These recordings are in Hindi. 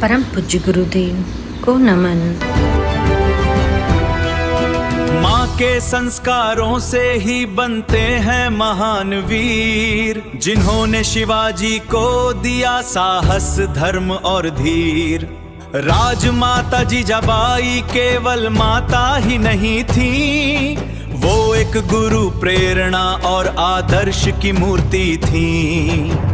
परम पूज्य गुरुदेव को नमन। माँ के संस्कारों से ही बनते हैं महान वीर, जिन्होंने शिवाजी को दिया साहस, धर्म और धीर। राजमाता जीजाबाई केवल माता ही नहीं थी, वो एक गुरु, प्रेरणा और आदर्श की मूर्ति थी।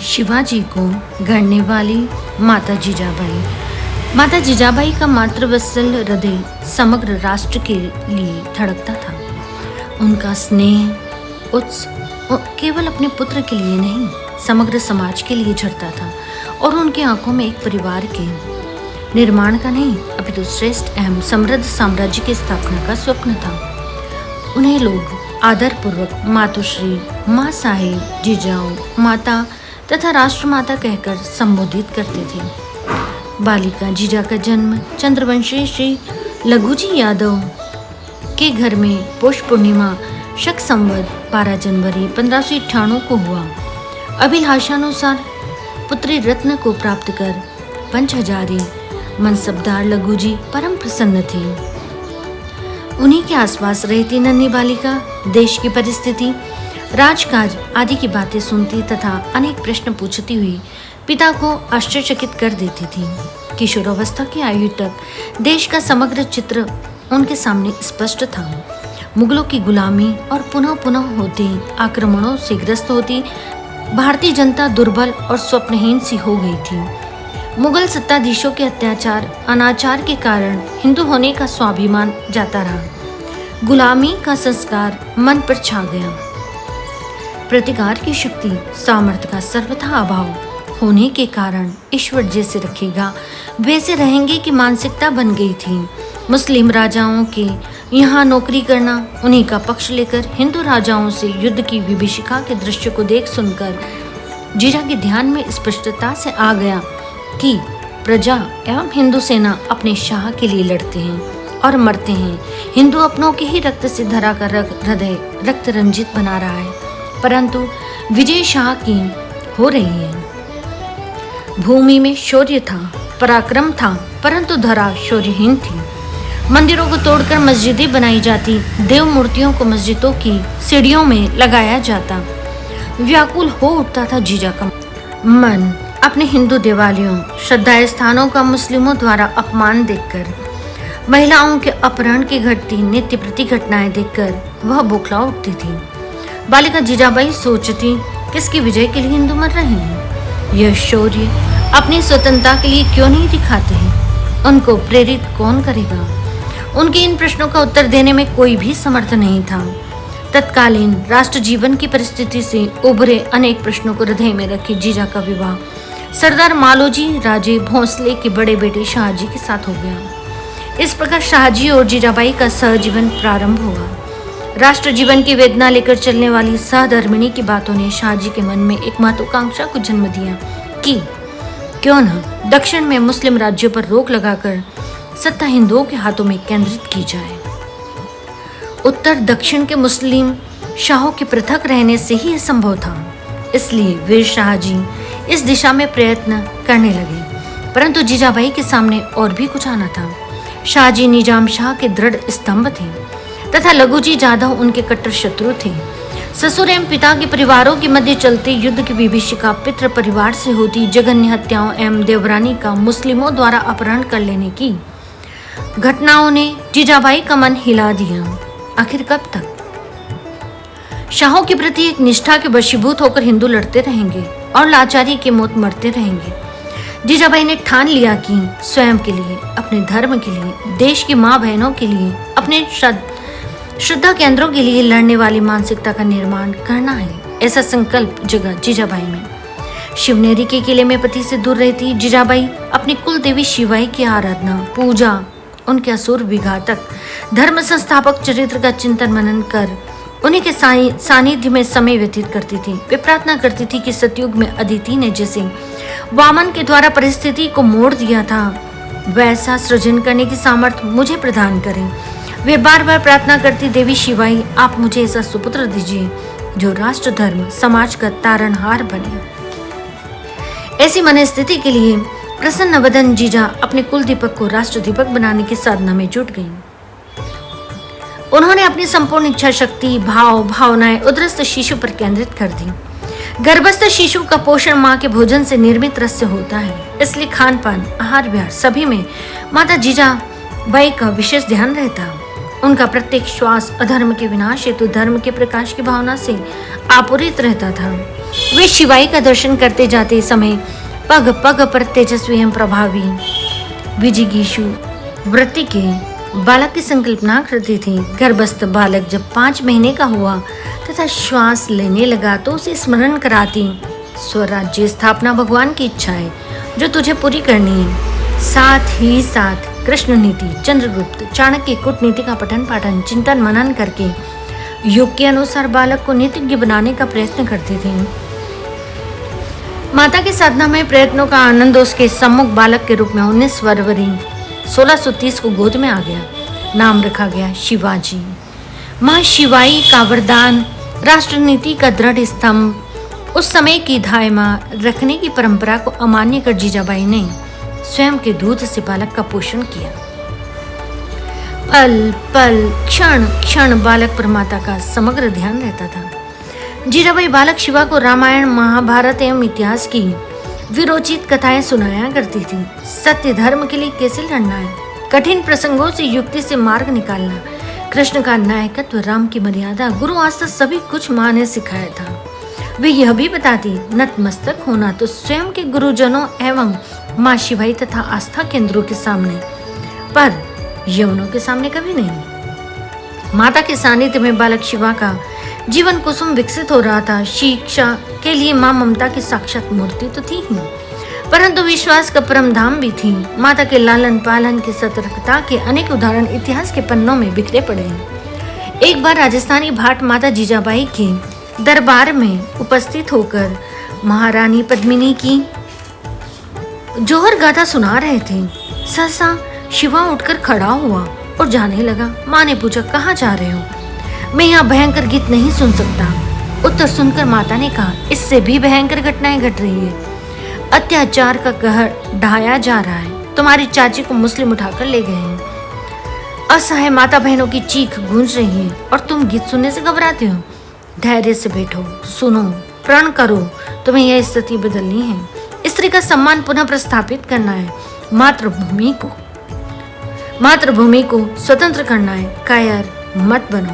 शिवाजी को गढ़ने वाली माता जीजाबाई। माता जीजाबाई का मातृवत्सल हृदय समग्र राष्ट्र के लिए धड़कता था। उनका स्नेह केवल अपने पुत्र के लिए नहीं, समग्र समाज के लिए झरता था और उनकी आंखों में एक परिवार के निर्माण का नहीं, अपितु श्रेष्ठ एवं समृद्ध साम्राज्य की स्थापना का स्वप्न था। उन्हें लोग आदरपूर्वक मातुश्री, माँ साहेब, जीजाऊ, माता तथा राष्ट्रमाता कहकर संबोधित करते थे। बालिका जीजा का जन्म चंद्रवंशी श्री लघुजी यादव के घर में पौष पूर्णिमा शक संवत 12 जनवरी 1598 को हुआ। अभिलाषानुसार पुत्री रत्न को प्राप्त कर पंच हजारी मनसबदार लघुजी परम प्रसन्न थे। उन्हीं के आसपास रहती नन्ही बालिका देश की परिस्थिति, राजकाज आदि की बातें सुनती तथा अनेक प्रश्न पूछती हुई पिता को आश्चर्यचकित कर देती थी। किशोरावस्था की आयु तक देश का समग्र चित्र उनके सामने स्पष्ट था। मुगलों की गुलामी और पुनः पुनः होती आक्रमणों से ग्रस्त होती भारतीय जनता दुर्बल और स्वप्नहीन सी हो गई थी। मुगल सत्ताधीशों के अत्याचार अनाचार के कारण हिंदू होने का स्वाभिमान जाता रहा। गुलामी का संस्कार मन पर छा गया। प्रतिकार की शक्ति, सामर्थ्य का सर्वथा अभाव होने के कारण ईश्वर जैसे रखेगा वैसे रहेंगे की मानसिकता बन गई थी। मुस्लिम राजाओं के यहाँ नौकरी करना, उन्हीं का पक्ष लेकर हिंदू राजाओं से युद्ध की विभीषिका के दृश्य को देख सुनकर जीजा के ध्यान में स्पष्टता से आ गया कि प्रजा एवं हिंदू सेना अपने शाह के लिए लड़ते हैं और मरते हैं। हिंदू अपनों के ही रक्त से धरा का हृदय रक्त रंजित बना रहा है, परंतु विजय शाह की हो रही है। भूमि में शौर्य था, पराक्रम था, परंतु धरा शौर्यहीन थी। मंदिरों को तोड़कर मस्जिदें बनाई जाती, देव मूर्तियों को मस्जिदों की सीढ़ियों में लगाया जाता। व्याकुल हो उठता था जीजा का मन अपने हिंदू देवालयों, श्रद्धा स्थानों का मुस्लिमों द्वारा अपमान देखकर, महिलाओं के अपहरण की घटती नित्य प्रति घटनाएं देखकर वह बौखला उठती थी। बालिका जीजाबाई सोचती, किसकी विजय के लिए हिंदू मर रहे हैं? यह शौर्य अपनी स्वतंत्रता के लिए क्यों नहीं दिखाते हैं? उनको प्रेरित कौन करेगा? उनके इन प्रश्नों का उत्तर देने में कोई भी समर्थ नहीं था। तत्कालीन राष्ट्र जीवन की परिस्थिति से उभरे अनेक प्रश्नों को हृदय में रखे जीजा का विवाह सरदार मालोजी राजे भोंसले के बड़े बेटे शाहजी के साथ हो गया। इस प्रकार शाहजी और जीजाबाई का सहजीवन प्रारंभ हुआ। राष्ट्र जीवन की वेदना लेकर चलने वाली सहधर्मिणी की बातों ने शाहजी के मन में एक महत्वाकांक्षा को जन्म दिया कि क्यों न दक्षिण में मुस्लिम राज्यों पर रोक लगाकर सत्ता हिंदुओं के हाथों में केंद्रित की जाए। उत्तर दक्षिण के मुस्लिम शाहों के पृथक रहने से ही यह संभव था। इसलिए वीर शाहजी इस दिशा में प्रयत्न करने लगे, परंतु जीजाबाई के सामने और भी कुछ आना था। शाहजी निजाम शाह के दृढ़ स्तंभ थे तथा लघुजी जाधव उनके कट्टर शत्रु थे। ससुर एवं पिता के परिवारों के मध्य चलते युद्ध की विभीषिका, पितृ परिवार से होती जघन्य हत्याओं एवं देवरानी का मुस्लिमों द्वारा अपहरण कर लेने की घटनाओं ने जीजाबाई का मन हिला दिया। आखिर कब तक शाहों के प्रति एक निष्ठा के वशीभूत होकर हिंदू लड़ते रहेंगे और लाचारी के मौत मरते रहेंगे? जीजाबाई ने ठान लिया कि स्वयं के लिए, अपने धर्म के लिए, देश की माँ बहनों के लिए, अपने श्रद्धा केंद्रों के लिए लड़ने वाली मानसिकता का निर्माण करना है। ऐसा संकल्प जगा जीजाबाई में। शिवनेरी के किले में पति से दूर रहती जीजाबाई अपनी कुल देवी शिवाई की आराधना, पूजा, उनके असुर विघातक धर्म संस्थापक चरित्र का चिंतन मनन कर उन्हीं के सानिध्य में समय व्यतीत करती थी। वे प्रार्थना करती थी कि सतयुग में अदिति ने जैसे वामन के द्वारा परिस्थिति को मोड़ दिया था, वैसा सृजन करने की सामर्थ्य मुझे प्रदान करें। वे बार बार प्रार्थना करती, देवी शिवाई आप मुझे ऐसा सुपुत्र दीजिए जो राष्ट्र धर्म समाज का तारणहार बने। ऐसी मनस्थिति के लिए प्रसन्न वदन जीजा अपने कुल दीपक को राष्ट्र दीपक बनाने की साधना में जुट गईं। उन्होंने अपनी संपूर्ण इच्छा शक्ति, भावनाएं उदरस्थ शिशु पर केंद्रित कर दी। गर्भस्थ शिशु का पोषण मां के भोजन से निर्मित रस से होता है, इसलिए खान पान, आहार विहार सभी में माता जीजाबाई का विशेष ध्यान रहता। उनका प्रत्येक श्वास अधर्म के विनाश हेतु धर्म के प्रकाश की भावना से आपूरित रहता था। वे शिवाई का दर्शन करते जाते समय पग पग पर तेजस्वी एवं प्रभावी विजिगीषु वृत्ति के बालक की संकल्पना करती थी। गर्भस्थ बालक जब 5 महीने का हुआ तथा श्वास लेने लगा तो उसे स्मरण कराती, स्वराज्य स्थापना भगवान की इच्छा है जो तुझे पूरी करनी है। साथ ही साथ कृष्ण नीति, चंद्रगुप्त, चाणक्य कूटनीति का पठन पाठन, चिंतन मनन करके युग के अनुसार बालक को नीतिज्ञ बनाने का प्रयत्न करती थी। माता के साधना में प्रयत्नों का आनंद उसके सम्मुख बालक के रूप में 19 फरवरी 1630 को गोद में आ गया। नाम रखा गया शिवाजी। माँ शिवाई का वरदान राष्ट्रनीति का दृढ़ स्तंभ। उस समय की धायमा रखने की परंपरा को अमान्य कर जीजाबाई ने स्वयं के दूध से बालक का पोषण किया। पल पल क्षण क्षण बालक पर माता का समग्र ध्यान रहता था। जीजाबाई बालक शिवा को रामायण, महाभारत एवं इतिहास की विरोचित कथाएं सुनाया करती थी। सत्य धर्म के लिए कैसे लड़ना है, कठिन प्रसंगों से युक्ति से मार्ग निकालना, कृष्ण का नायकत्व, राम की मर्यादा, गुरु आस्था सभी कुछ माँ ने सिखाया था। वे यह भी बताती, नतमस्तक होना तो स्वयं के गुरुजनों एवं माँ शिवाई तथा आस्था केंद्रों के सामने, पर यवनों के सामने कभी नहीं। माता के सानिध्य में बालक शिवा का जीवन कुसुम विकसित हो रहा था। शिक्षा के लिए माँ ममता की साक्षात मूर्ति तो थी ही, परंतु विश्वास का परम धाम भी थी। माता के लालन पालन की सतर्कता के अनेक उदाहरण इतिहास के पन्नों में बिखरे पड़े हैं। एक बार राजस्थानी भाट माता जीजाबाई के दरबार में उपस्थित होकर महारानी पद्मिनी की जोहर गाथा सुना रहे थे। सहसा शिवा उठकर खड़ा हुआ और जाने लगा। माँ ने पूछा, कहाँ जा रहे हो? मैं यहाँ भयंकर गीत नहीं सुन सकता। उत्तर सुनकर माता ने कहा, इससे भी भयंकर घटनाएं घट रही है। अत्याचार का कहर ढाया जा रहा है। तुम्हारी चाची को मुस्लिम उठाकर ले गए हैं। असहाय माता बहनों की चीख गूंज रही है और तुम गीत सुनने से घबराते हो। धैर्य से बैठो, सुनो, प्रण करो। तुम्हें यह स्थिति बदलनी है। स्त्री का सम्मान पुनः प्रस्थापित करना है। मातृभूमि को स्वतंत्र करना है। कायर मत बनो।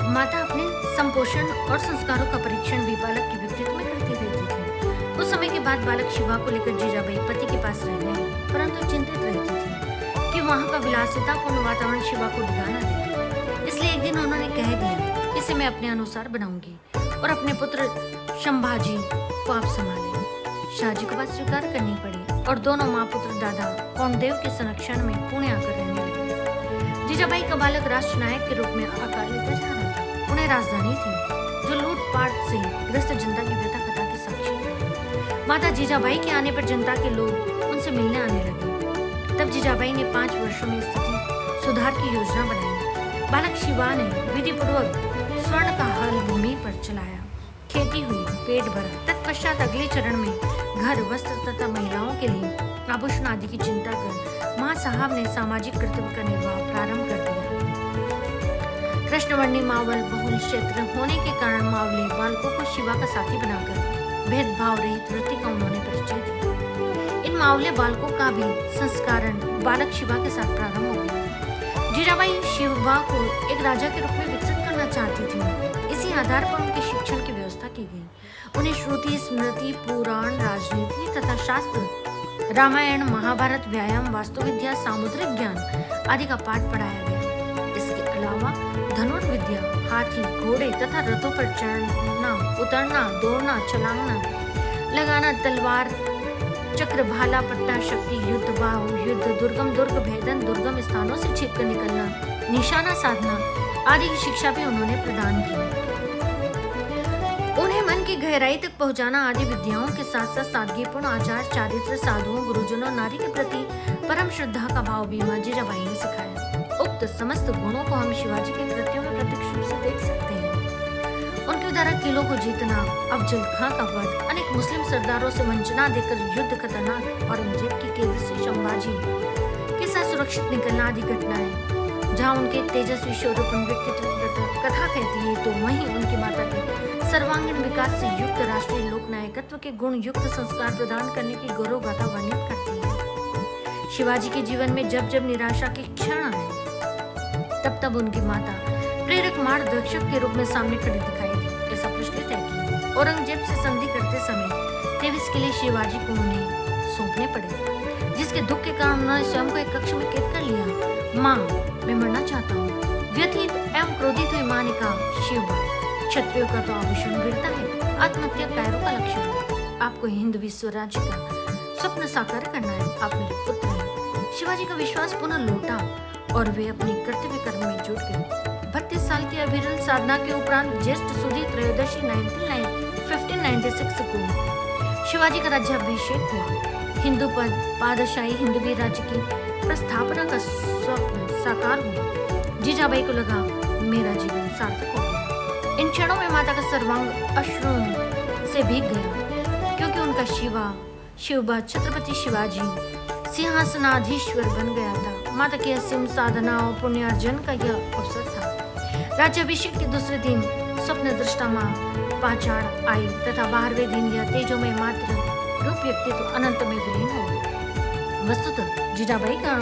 माता अपने संपोषण और संस्कारों का परीक्षण भी बालक के व्यक्तित्व में करती रहती थी। कुछ समय के बाद बालक शिवा को लेकर जीजाबाई पति के पास रहने आई, परंतु चिंतित रहती थी कि वहाँ का विलासितापूर्ण वातावरण शिवा को डिगाना दे। इसलिए एक दिन उन्होंने कह दिया, इसे मैं अपने अनुसार बनाऊंगी और अपने पुत्र संभाजी को आप संभालें। शाहजी को बात स्वीकार करनी पड़ी और दोनों माँ पुत्र दादा कौंडदेव के संरक्षण में पुणे आकर रहने लगे। जीजाबाई का बालक राष्ट्र नायक के रूप में आकार लेता जा रहा था। पुणे राजधानी थी जो लूटपाट से ग्रस्त जनता की व्यथा कथा की साक्षी थी। माता जीजाबाई के आने पर जनता के लोग उनसे मिलने आने लगे। तब जीजाबाई ने 5 वर्षों में स्थिति सुधार की योजना बनाई। बालक शिवा ने विधि पूर्वक स्वर्ण का हल भूमि पर चलाया। खेती हुई, पेट भरा। तत्पश्चात अगले चरण में घर, वस्त्र तथा महिलाओं के लिए आभूषण आदि की चिंता कर माँ साहब ने सामाजिक कर्तव्य का निर्वाह प्रारंभ कर दिया। कृष्णवर्णी मावल बहुल क्षेत्र होने के कारण मावले बालकों को शिवा का साथी बनाकर भेदभाव रहित वृत्ति का उन्होंने परिचय दिया। इन मावले बालकों का भी संस्कारण बालक शिवा के साथ प्रारंभ हो गया। जीजाबाई शिवा को एक राजा के रूप में विकसित करना चाहती थी। इसी आधार पर उनके शिक्षण की व्यवस्था की गई। उन्हें श्रुति, स्मृति, पुराण, राजनीति तथा शास्त्र, रामायण, महाभारत, व्यायाम, वास्तुविद्या, सामुद्रिक ज्ञान आदि का पाठ पढ़ाया गया। इसके अलावा धनुर्विद्या, हाथी, घोड़े तथा रथों पर चढ़ना, उतरना, दौड़ना, छलांगना लगाना, तलवार, चक्र, भाला, पट्टा, शक्ति, युद्ध, बाहु युद्ध, दुर्गम दुर्ग भेदन, दुर्गम स्थानों से छिपकर निकलना, निशाना साधना आदि की शिक्षा भी उन्होंने प्रदान की। उन्हें मन की गहराई तक पहुंचाना आदि विद्याओं के साथ साथ सादगीपूर्ण आचार, चारित्र, साधुओं, गुरुजनों, नारी के प्रति परम श्रद्धा का भाव भी माँ जीजाबाई ने सिखाया। उक्त युक्त समस्त गुणों को हम शिवाजी के कृत्यों में प्रत्यक्ष रूप से देख सकते हैं। उनके उदार किलों को जीतना, अफजल खां का वध, अनेक मुस्लिम सरदारों से वंचना देकर युद्ध खतरनाक औरंगजेब की कैद से संभाजी के साथ सुरक्षित निकलना आदि घटनाएं जहां उनके तेजस्वी शौर्यपूर्ण व्यक्तित्व की कथा कहती है, तो वहीं उनकी माता के सर्वांगीण विकास से युक्त राष्ट्रीय लोकनायकत्व के गुण युक्त संस्कार प्रदान करने की गौरव गाथा वर्णित करती है। शिवाजी के जीवन में जब जब निराशा के क्षण आए, तब तब उनकी माता प्रेरक मार्गदर्शक के रूप में सामने खड़ी दिखाई दी। ऐसा प्रश्नित है कि औरंगजेब से संधि करते समय 23 किले शिवाजी को उन्हें सौंपने पड़े, जिसके दुख के कारण उन्होंने स्वयं को एक कक्ष में कैद कर लिया। माँ, मैं मरना चाहता हूँ, व्यथित एवं क्रोधित हुई माँ ने कहा, शिव, क्षत्रियो का तो आभूषण गिरता है, आत्महत्या कायरों का लक्षण है। आपको हिंदवी स्वराज्य का स्वप्न साकार करना है, आप मेरे पुत्र हैं। शिवाजी का विश्वास पुनः लौटा और वे अपने कर्तव्य कर्म में जुट गए। 32 साल की अविरल साधना के उपरांत ज्येष्ठ सुदी त्रयोदशी 1596 को शिवाजी का राज्याभिषेक हुआ। हिंदू पद, पादशाही हिंदवी राज्य की प्रस्थापना का स्वप्न साकार हुआ। जीजाबाई को लगा, मेरा जीवन सार्थक हो गया। इन क्षणों में माता का सर्वांग अश्रुओं से भीग गया, क्योंकि उनका शिवबा छत्रपति शिवाजी सिंहासनाधीश्वर बन गया था। माता की असीम साधना और पुण्यार्जन का यह अवसर था। राज्याभिषेक के दूसरे दिन स्वप्न दृष्टा मां पाचाड़ आई तथा 12वें दिन यह तेजोमय मात्र रूप व्यक्तित्व अनंत में विलीन हो गई। वस्तुतः जीजाबाई का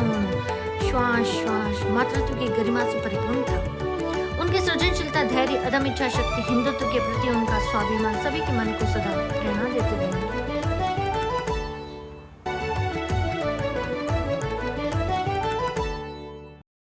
श्वास श्वास मातृत्व की गरिमा से परिपूर्ण था। उनकी सृजनशीलता, धैर्य, अदम्य इच्छा शक्ति, हिंदुत्व के प्रति उनका स्वाभिमान सभी के मन को सदा प्रेरणा देते रहे।